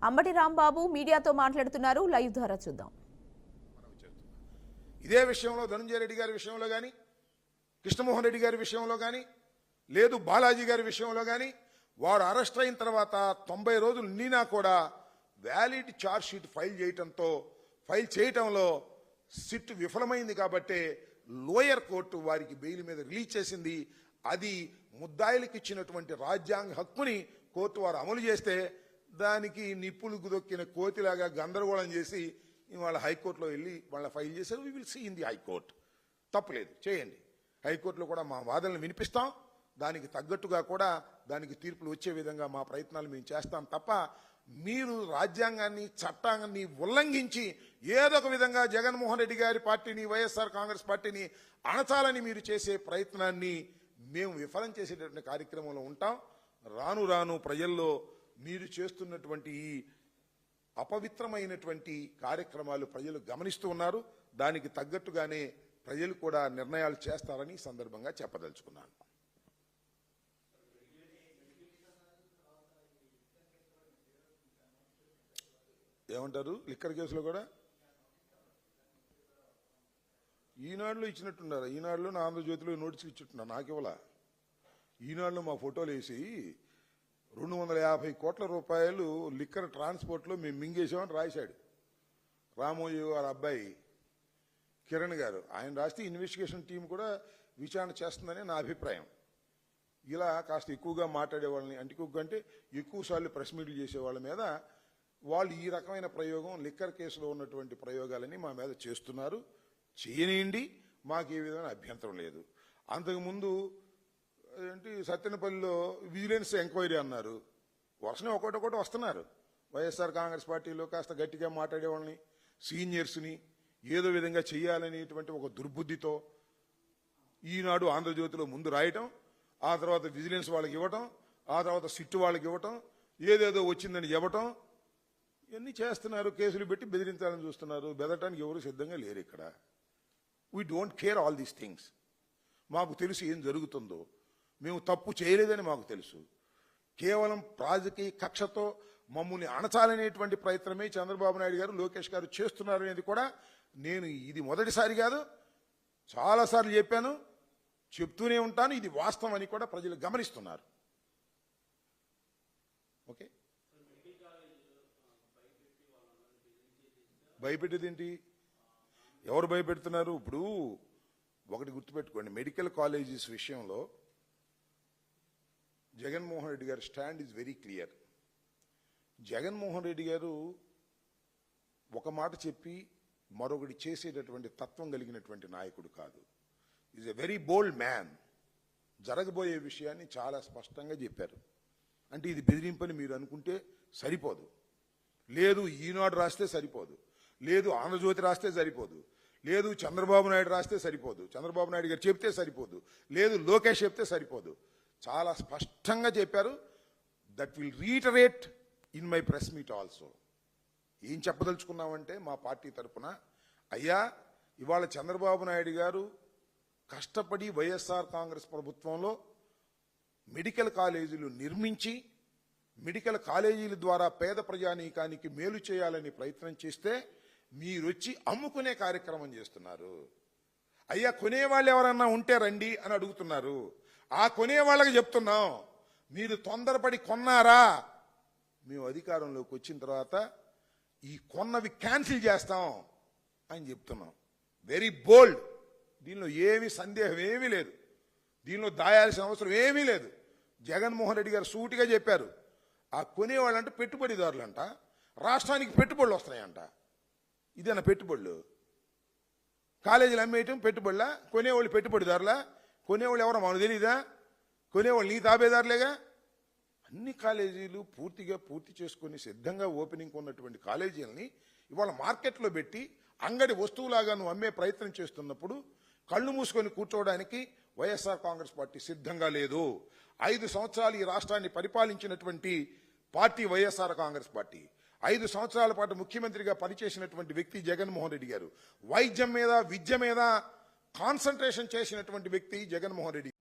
అంబటి రాంబాబు మీడియాతో మాట్లాడుతున్నారు. లైవ్ ద్వారా చూద్దాం. ఇదే విషయంలో ధనంజయ రెడ్డి గారి విషయంలో కానీ, కృష్ణమోహన్ రెడ్డి గారి విషయంలో కానీ, లేదు బాలాజీ గారి విషయంలో కానీ వారు అరెస్ట్ అయిన తర్వాత 90 రోజులు నిండినా కూడా వ్యాలిడ్ ఛార్జ్ షీట్ ఫైల్ చేయటంలో సిట్ విఫలమైంది కాబట్టి లోయర్ కోర్టు వారికి బెయిల్ మీద రిలీజ్ చేసింది. అది ముద్దాయిలకు ఇచ్చినటువంటి రాజ్యాంగ హక్కుని కోర్టు వారు అమలు చేస్తే దానికి నిప్పులకు దొక్కిన కోతిలాగా గందరగోళం చేసి ఇవాళ హైకోర్టులో వెళ్ళి వాళ్ళ ఫైల్ చేశారు. We will see in the high court. తప్పులేదు, చేయండి. హైకోర్టులో కూడా మా వాదనలు వినిపిస్తాం. దానికి తగ్గట్టుగా కూడా దానికి తీర్పులు వచ్చే విధంగా మా ప్రయత్నాలు మేము చేస్తాం తప్ప మీరు రాజ్యాంగాన్ని చట్టాన్ని ఉల్లంఘించి ఏదో ఒక విధంగా జగన్మోహన్ రెడ్డి గారి పార్టీని, వైఎస్ఆర్ కాంగ్రెస్ పార్టీని అణచాలని మీరు చేసే ప్రయత్నాన్ని మేము విఫలం చేసేటటువంటి కార్యక్రమంలో ఉంటాం. రాను రాను ప్రజల్లో మీరు చేస్తున్నటువంటి ఈ అపవిత్రమైనటువంటి కార్యక్రమాలు ప్రజలు గమనిస్తూ ఉన్నారు. దానికి తగ్గట్టుగానే ప్రజలు కూడా నిర్ణయాలు చేస్తారని సందర్భంగా చెప్పదలుచుకున్నాను. ఏమంటారు? లిక్కర్ కేసులో కూడా ఈనాడులో ఇచ్చినట్టున్నారు. ఈనాడులో నా ఆంధ్రజ్యోతిలో నోటీసులు ఇచ్చిట్టున్నారు. నాకు ఇవ్వాల. ఈనాడులో మా ఫోటోలు వేసి 250 కోట్ల రూపాయలు లిక్కర్ ట్రాన్స్పోర్ట్లో మేము మింగేసామని రాశాడు రామోజీ గారి అబ్బాయి కిరణ్ గారు. ఆయన రాస్తే ఇన్వెస్టిగేషన్ టీం కూడా విచారణ చేస్తుందని నా అభిప్రాయం. ఇలా కాస్త ఎక్కువగా మాట్లాడే వాళ్ళని, అంటే ఎక్కువ సార్లు ప్రెస్ మీట్లు చేసే వాళ్ళ మీద వాళ్ళు ఈ రకమైన ప్రయోగం, లిక్కర్ కేసులో ఉన్నటువంటి ప్రయోగాలని మా మీద చేస్తున్నారు. చేయనియండి, మాకు ఏ విధమైన అభ్యంతరం లేదు. అంతకుముందు ఏంటి సత్తెనపల్లిలో విజిలెన్స్ ఎంక్వైరీ అన్నారు. వర్షనే ఒకటొకటి వస్తున్నారు. వైఎస్ఆర్ కాంగ్రెస్ పార్టీలో కాస్త గట్టిగా మాట్లాడే వాళ్ళని, సీనియర్స్ని ఏదో విధంగా చేయాలనేటువంటి ఒక దుర్బుద్ధితో ఈనాడు ఆంధ్రజ్యోతిలో ముందు రాయటం, ఆ తర్వాత విజిలెన్స్ వాళ్ళకి ఇవ్వటం, ఆ తర్వాత సిట్టు వాళ్ళకి ఇవ్వటం, ఏదేదో వచ్చిందని ఇవ్వటం, ఇవన్నీ చేస్తున్నారు. కేసులు పెట్టి బెదిరించాలని చూస్తున్నారు. బెదరటానికి ఎవరు సిద్ధంగా లేరు ఇక్కడ. We don't care all these things. మాకు తెలుసు ఏం జరుగుతుందో. మేము తప్పు చేయలేదని మాకు తెలుసు. కేవలం రాజకీయ కక్షతో మమ్మల్ని అణచాలనేటువంటి ప్రయత్నమే చంద్రబాబు నాయుడు గారు, లోకేష్ గారు చేస్తున్నారు అనేది కూడా నేను ఇది మొదటిసారి కాదు, చాలాసార్లు చెప్పాను, చెప్తూనే ఉంటాను. ఇది వాస్తవం అని కూడా ప్రజలు గమనిస్తున్నారు. ఓకే, భయపెట్టేదేంటి? ఎవరు భయపెడుతున్నారు? ఇప్పుడు ఒకటి గుర్తుపెట్టుకోండి, మెడికల్ కాలేజెస్ విషయంలో జగన్మోహన్ రెడ్డి గారి stand is very clear. Jaganmohan Reddy గారు ఒక మాట చెప్పి మరొకటి చేసేటటువంటి తత్వం కలిగినటువంటి నాయకుడు కాదు. Is a very bold man. జరగబోయే విషయాన్ని చాలా స్పష్టంగా చెప్పారు. అంటే ఇది బెదిరింపని మీరు అనుకుంటే సరిపోదు. లేదు ఈనాడు రాస్తే సరిపోదు, లేదు ఆంధ్రజ్యోతి రాస్తే సరిపోదు, లేదు చంద్రబాబు నాయుడు రాస్తే సరిపోదు, చంద్రబాబు నాయుడు గారు చెప్తే సరిపోదు, లేదు లోకేష్ చెప్తే సరిపోదు. చాలా స్పష్టంగా చెప్పారు. That will reiterate in my press meet also. ఏం చెప్పదలుచుకున్నామంటే మా పార్టీ తరఫున, అయ్యా ఇవాళ చంద్రబాబు నాయుడు గారు కష్టపడి వైఎస్ఆర్ కాంగ్రెస్ ప్రభుత్వంలో మెడికల్ కాలేజీలు నిర్మించి మెడికల్ కాలేజీల ద్వారా పేద ప్రజానీకానికి మేలు చేయాలని ప్రయత్నం చేస్తే మీరొచ్చి అమ్ముకునే కార్యక్రమం చేస్తున్నారు. అయ్యా కొనేవాళ్ళు ఎవరన్నా ఉంటే రండి అని అడుగుతున్నారు. ఆ కొనేవాళ్ళకి చెప్తున్నాం, మీరు తొందరపడి కొన్నారా, మేము అధికారంలోకి వచ్చిన తర్వాత ఈ కొన్నవి క్యాన్సిల్ చేస్తాం అని చెప్తున్నాం. Very bold. దీనిలో ఏమీ సందేహం ఏమీ లేదు. దీనిలో దాయాల్సిన అవసరం ఏమీ లేదు. జగన్మోహన్ రెడ్డి గారు సూటిగా చెప్పారు. ఆ కొనేవాళ్ళంటే పెట్టుబడిదారులంట, రాష్ట్రానికి పెట్టుబడులు వస్తున్నాయంట. ఇదేనా పెట్టుబడులు? కాలేజీలు అమ్మేయటం పెట్టుబడులా? కొనేవాళ్ళు పెట్టుబడిదారులా? కొనేవాళ్ళు ఎవరో మనకు తెలీదా? కొనేవాళ్ళు నీ తాబేదారులేగా. అన్ని కాలేజీలు పూర్తి చేసుకుని సిద్ధంగా ఓపెనింగ్ ఉన్నటువంటి కాలేజీలని ఇవాళ మార్కెట్లో పెట్టి అంగడి వస్తువులాగా నువ్వు అమ్మే ప్రయత్నం చేస్తున్నప్పుడు కళ్ళు మూసుకొని కూర్చోవడానికి వైఎస్ఆర్ కాంగ్రెస్ పార్టీ సిద్ధంగా లేదు. 5 సంవత్సరాలు ఈ రాష్ట్రాన్ని పరిపాలించినటువంటి పార్టీ వైఎస్ఆర్ కాంగ్రెస్ పార్టీ. 5 సంవత్సరాల పాటు ముఖ్యమంత్రిగా పనిచేసినటువంటి వ్యక్తి జగన్మోహన్ రెడ్డి గారు. వైద్యం మీద, విద్య మీద కాన్సన్ట్రేషన్ చేసినటువంటి వ్యక్తి జగన్మోహన్ రెడ్డి